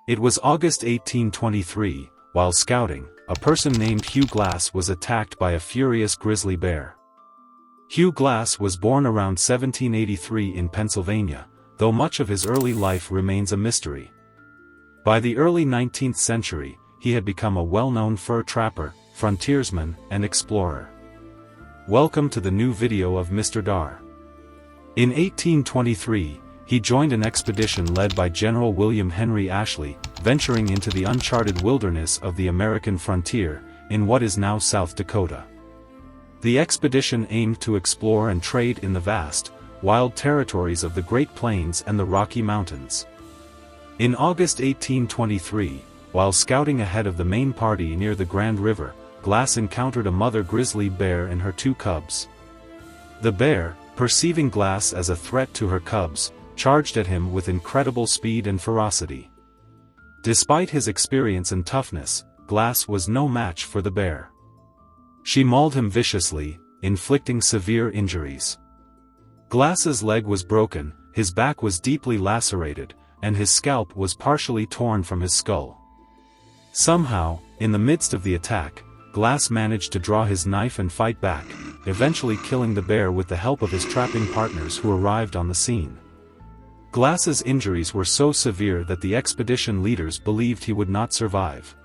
It was August 1823, while scouting, a person named Hugh Glass was attacked by a furious grizzly bear. Hugh Glass was born around 1783 in Pennsylvania, though much of his early life remains a mystery. By the early 19th century, he had become a well-known fur trapper, frontiersman, and explorer. Welcome to the new video of Mr. Dar. In 1823, he joined an expedition led by General William Henry Ashley, venturing into the uncharted wilderness of the American frontier, in what is now South Dakota. The expedition aimed to explore and trade in the vast, wild territories of the Great Plains and the Rocky Mountains. In August 1823, while scouting ahead of the main party near the Grand River, Glass encountered a mother grizzly bear and her two cubs. The bear, perceiving Glass as a threat to her cubs, charged at him with incredible speed and ferocity. Despite his experience and toughness, Glass was no match for the bear. She mauled him viciously, inflicting severe injuries. Glass's leg was broken, his back was deeply lacerated, and his scalp was partially torn from his skull. Somehow, in the midst of the attack, Glass managed to draw his knife and fight back, eventually killing the bear with the help of his trapping partners who arrived on the scene. Glass's injuries were so severe that the expedition leaders believed he would not survive.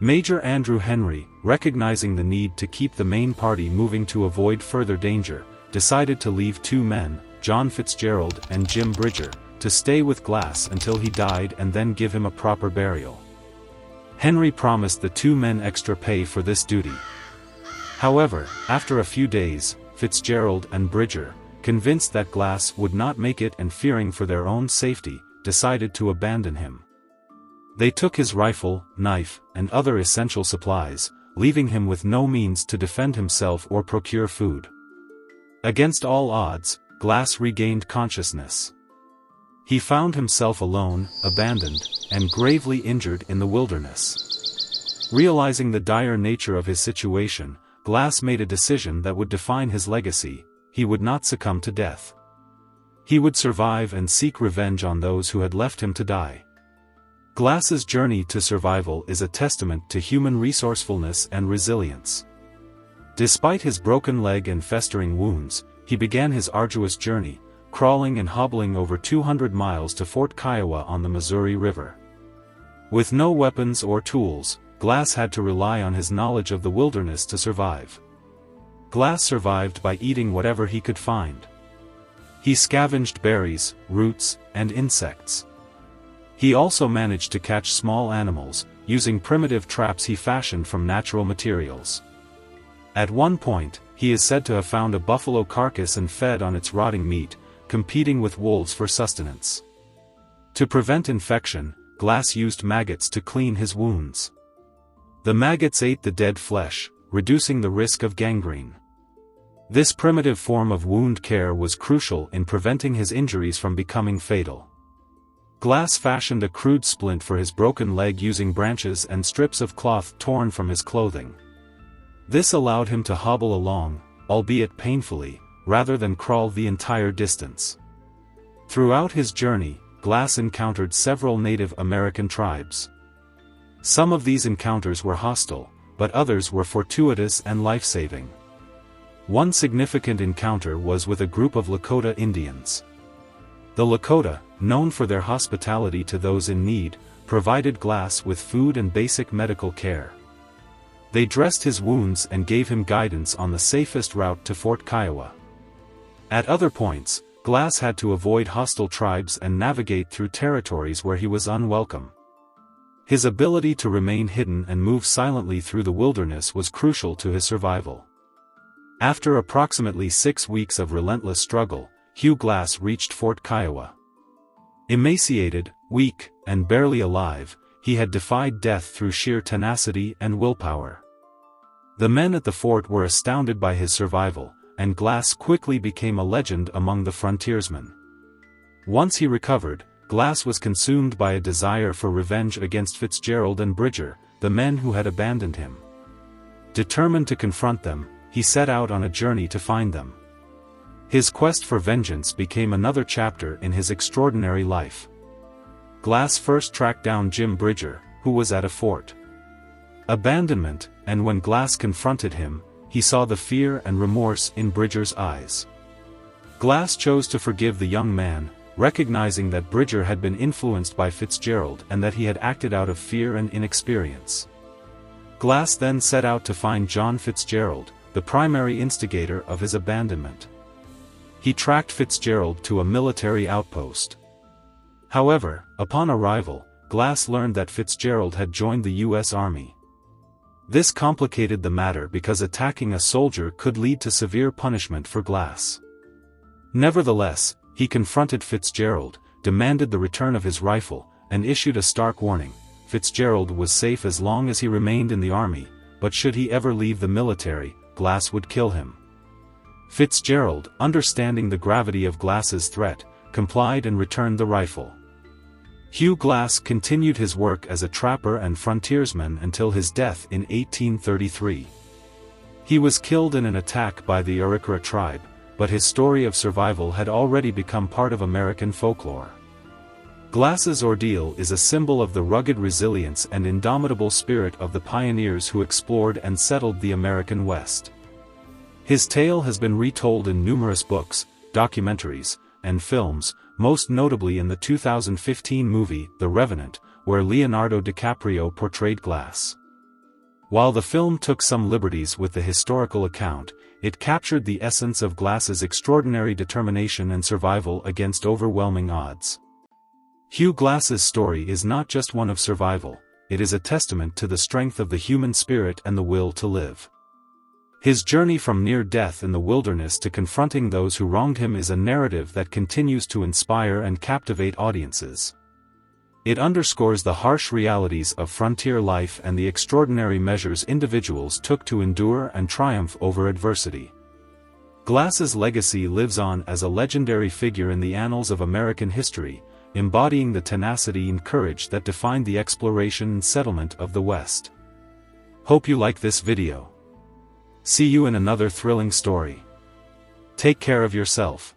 Major Andrew Henry, recognizing the need to keep the main party moving to avoid further danger, decided to leave two men, John Fitzgerald and Jim Bridger, to stay with Glass until he died and then give him a proper burial. Henry promised the two men extra pay for this duty. However, after a few days, Fitzgerald and Bridger, convinced that Glass would not make it and fearing for their own safety, decided to abandon him. They took his rifle, knife, and other essential supplies, leaving him with no means to defend himself or procure food. Against all odds, Glass regained consciousness. He found himself alone, abandoned, and gravely injured in the wilderness. Realizing the dire nature of his situation, Glass made a decision that would define his legacy: he would not succumb to death. He would survive and seek revenge on those who had left him to die. Glass's journey to survival is a testament to human resourcefulness and resilience. Despite his broken leg and festering wounds, he began his arduous journey, crawling and hobbling over 200 miles to Fort Kiowa on the Missouri River. With no weapons or tools, Glass had to rely on his knowledge of the wilderness to survive. Glass survived by eating whatever he could find. He scavenged berries, roots, and insects. He also managed to catch small animals, using primitive traps he fashioned from natural materials. At one point, he is said to have found a buffalo carcass and fed on its rotting meat, competing with wolves for sustenance. To prevent infection, Glass used maggots to clean his wounds. The maggots ate the dead flesh, reducing the risk of gangrene. This primitive form of wound care was crucial in preventing his injuries from becoming fatal. Glass fashioned a crude splint for his broken leg using branches and strips of cloth torn from his clothing. This allowed him to hobble along, albeit painfully, rather than crawl the entire distance. Throughout his journey, Glass encountered several Native American tribes. Some of these encounters were hostile, but others were fortuitous and life-saving. One significant encounter was with a group of Lakota Indians. The Lakota, known for their hospitality to those in need, provided Glass with food and basic medical care. They dressed his wounds and gave him guidance on the safest route to Fort Kiowa. At other points, Glass had to avoid hostile tribes and navigate through territories where he was unwelcome. His ability to remain hidden and move silently through the wilderness was crucial to his survival. After approximately 6 weeks of relentless struggle, Hugh Glass reached Fort Kiowa. Emaciated, weak, and barely alive, he had defied death through sheer tenacity and willpower. The men at the fort were astounded by his survival, and Glass quickly became a legend among the frontiersmen. Once he recovered, Glass was consumed by a desire for revenge against Fitzgerald and Bridger, the men who had abandoned him. Determined to confront them, he set out on a journey to find them. His quest for vengeance became another chapter in his extraordinary life. Glass first tracked down Jim Bridger, who was at a fort. Abandonment, and when Glass confronted him, he saw the fear and remorse in Bridger's eyes. Glass chose to forgive the young man, recognizing that Bridger had been influenced by Fitzgerald and that he had acted out of fear and inexperience. Glass then set out to find John Fitzgerald, the primary instigator of his abandonment. He tracked Fitzgerald to a military outpost. However, upon arrival, Glass learned that Fitzgerald had joined the U.S. Army. This complicated the matter because attacking a soldier could lead to severe punishment for Glass. Nevertheless, he confronted Fitzgerald, demanded the return of his rifle, and issued a stark warning. Fitzgerald was safe as long as he remained in the army, but should he ever leave the military, Glass would kill him. Fitzgerald, understanding the gravity of Glass's threat, complied and returned the rifle. Hugh Glass continued his work as a trapper and frontiersman until his death in 1833. He was killed in an attack by the Arikara tribe, but his story of survival had already become part of American folklore. Glass's ordeal is a symbol of the rugged resilience and indomitable spirit of the pioneers who explored and settled the American West. His tale has been retold in numerous books, documentaries, and films, most notably in the 2015 movie, The Revenant, where Leonardo DiCaprio portrayed Glass. While the film took some liberties with the historical account, it captured the essence of Glass's extraordinary determination and survival against overwhelming odds. Hugh Glass's story is not just one of survival, it is a testament to the strength of the human spirit and the will to live. His journey from near death in the wilderness to confronting those who wronged him is a narrative that continues to inspire and captivate audiences. It underscores the harsh realities of frontier life and the extraordinary measures individuals took to endure and triumph over adversity. Glass's legacy lives on as a legendary figure in the annals of American history, embodying the tenacity and courage that defined the exploration and settlement of the West. Hope you like this video. See you in another thrilling story. Take care of yourself.